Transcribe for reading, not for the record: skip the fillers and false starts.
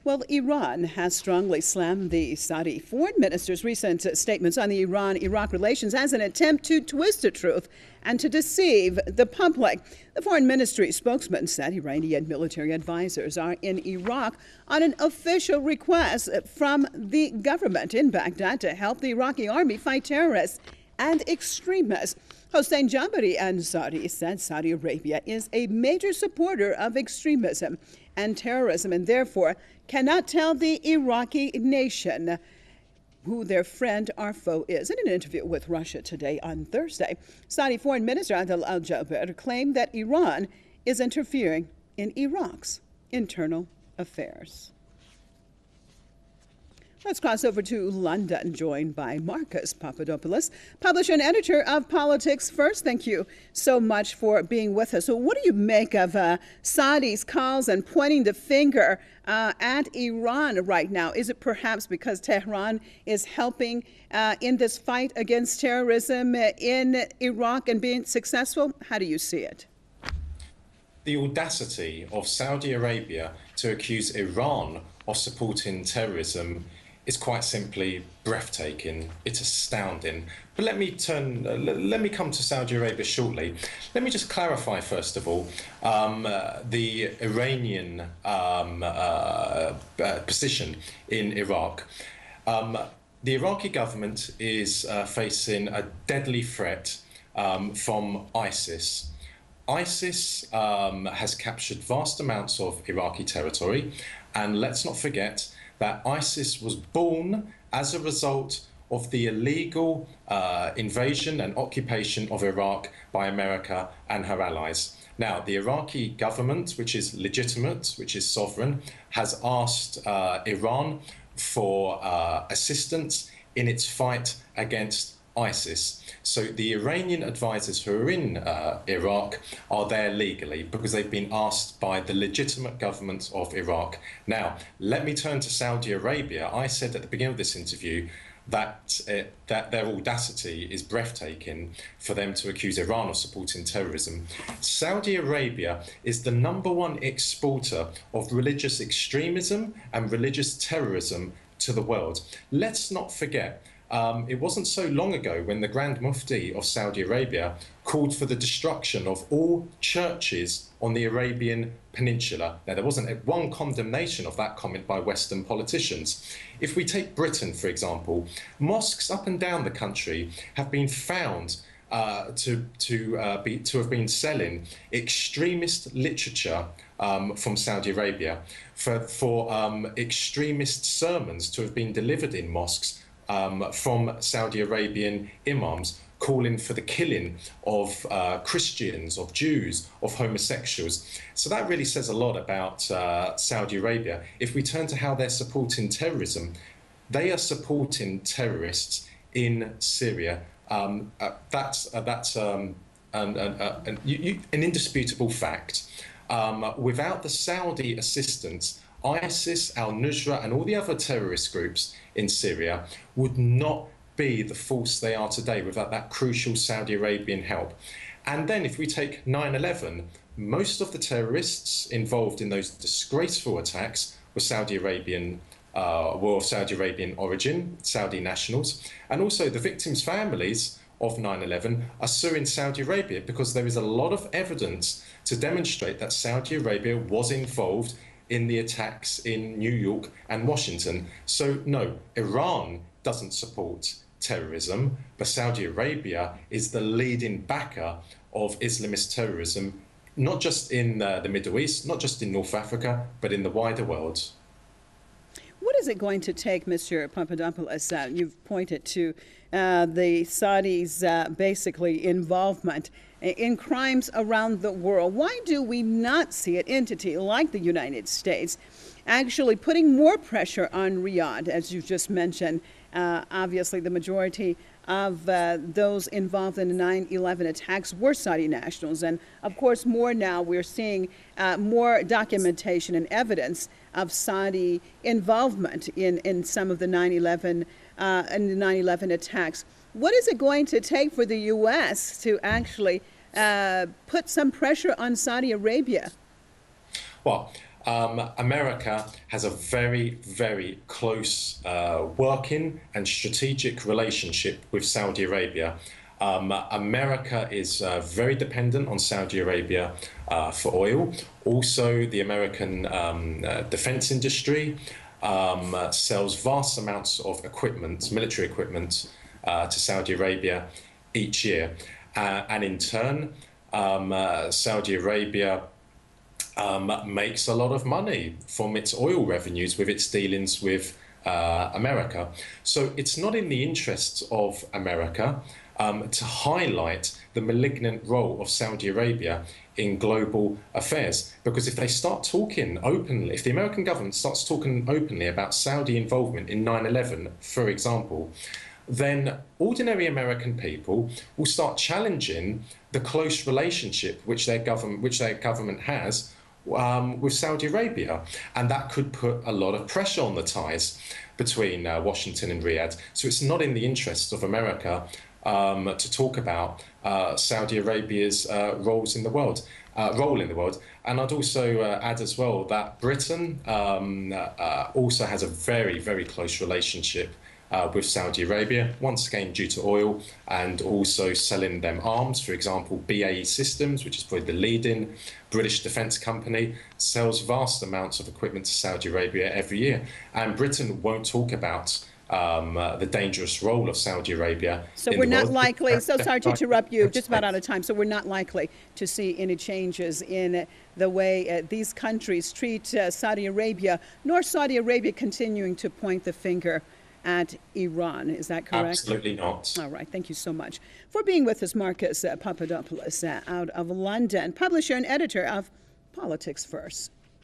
Well, Iran has strongly slammed the Saudi foreign minister's recent statements on the Iran-Iraq relations as an attempt to twist the truth and to deceive the public. The foreign ministry spokesman said Iranian military advisors are in Iraq on an official request from the government in Baghdad to help the Iraqi army fight terrorists and extremists. Hossein Jabari-Ansari said Saudi Arabia is a major supporter of extremism and terrorism and therefore cannot tell the Iraqi nation who their friend or foe is. In an interview with Russia Today on Thursday, Saudi Foreign Minister Adel al-Jubeir claimed that Iran is interfering in Iraq's internal affairs. Let's cross over to London, joined by Marcus Papadopoulos, publisher and editor of Politics First. Thank you so much for being with us. So what do you make of Saudi's calls and pointing the finger at Iran right now? Is it perhaps because Tehran is helping in this fight against terrorism in Iraq and being successful? How do you see it? The audacity of Saudi Arabia to accuse Iran of supporting terrorism is quite simply breathtaking. It's astounding. But let me come to Saudi Arabia shortly. Let me just clarify, first of all, the Iranian position in Iraq. The Iraqi government is facing a deadly threat from ISIS. ISIS has captured vast amounts of Iraqi territory, and let's not forget that ISIS was born as a result of the illegal invasion and occupation of Iraq by America and her allies. Now, the Iraqi government, which is legitimate, which is sovereign, has asked Iran for assistance in its fight against ISIS. So the Iranian advisors who are in Iraq are there legally because they've been asked by the legitimate government of Iraq. Now, let me turn to Saudi Arabia. I said at the beginning of this interview that their audacity is breathtaking for them to accuse Iran of supporting terrorism. Saudi Arabia is the #1 exporter of religious extremism and religious terrorism to the world. Let's not forget, it wasn't so long ago when the Grand Mufti of Saudi Arabia called for the destruction of all churches on the Arabian Peninsula. Now, there wasn't one condemnation of that comment by Western politicians. If we take Britain, for example, mosques up and down the country have been found to have been selling extremist literature from Saudi Arabia, for extremist sermons to have been delivered in mosques from Saudi Arabian imams calling for the killing of Christians, of Jews, of homosexuals. So that really says a lot about Saudi Arabia. If we turn to how they're supporting terrorism, they are supporting terrorists in Syria. That's an indisputable fact. Without the Saudi assistance, ISIS, al-Nusra and all the other terrorist groups in Syria would not be the force they are today without that crucial Saudi Arabian help. And then if we take 9/11, most of the terrorists involved in those disgraceful attacks were of Saudi Arabian origin, Saudi nationals, and also the victims' families of 9/11 are suing Saudi Arabia because there is a lot of evidence to demonstrate that Saudi Arabia was involved in the attacks in New York and Washington. So no, Iran doesn't support terrorism, but Saudi Arabia is the leading backer of Islamist terrorism, not just in the Middle East, not just in North Africa, but in the wider world. What is it going to take, Mr. Papadopoulos? You've pointed to the Saudis' basically involvement in crimes around the world. Why do we not see an entity like the United States actually putting more pressure on Riyadh, as you just mentioned? Obviously, the majority of those involved in the 9/11 attacks were Saudi nationals. And of course, more now, we're seeing more documentation and evidence of Saudi involvement in some of the 9/11 attacks. What is it going to take for the U.S. to actually put some pressure on Saudi Arabia? Well, America has a very, very close working and strategic relationship with Saudi Arabia. America is very dependent on Saudi Arabia for oil. Also, the American defense industry sells vast amounts of equipment, military equipment, to Saudi Arabia each year. And in turn, Saudi Arabia makes a lot of money from its oil revenues with its dealings with America. So it's not in the interests of America to highlight the malignant role of Saudi Arabia in global affairs. Because if they start talking openly, if the American government starts talking openly about Saudi involvement in 9/11, for example, then ordinary American people will start challenging the close relationship which their government has with Saudi Arabia, and that could put a lot of pressure on the ties between Washington and Riyadh. So it's not in the interests of America to talk about Saudi Arabia's role in the world. And I'd also add as well that Britain also has a very, very close relationship with Saudi Arabia, once again due to oil and also selling them arms. For example, BAE Systems, which is probably the leading British defence company, sells vast amounts of equipment to Saudi Arabia every year. And Britain won't talk about the dangerous role of Saudi Arabia. So we're not likely, so sorry to interrupt you, just about out of time, so we're not likely to see any changes in the way these countries treat Saudi Arabia, nor Saudi Arabia continuing to point the finger at Iran. Is that correct? Absolutely not. All right. Thank you so much for being with us, Marcus Papadopoulos, out of London, publisher and editor of Politics First.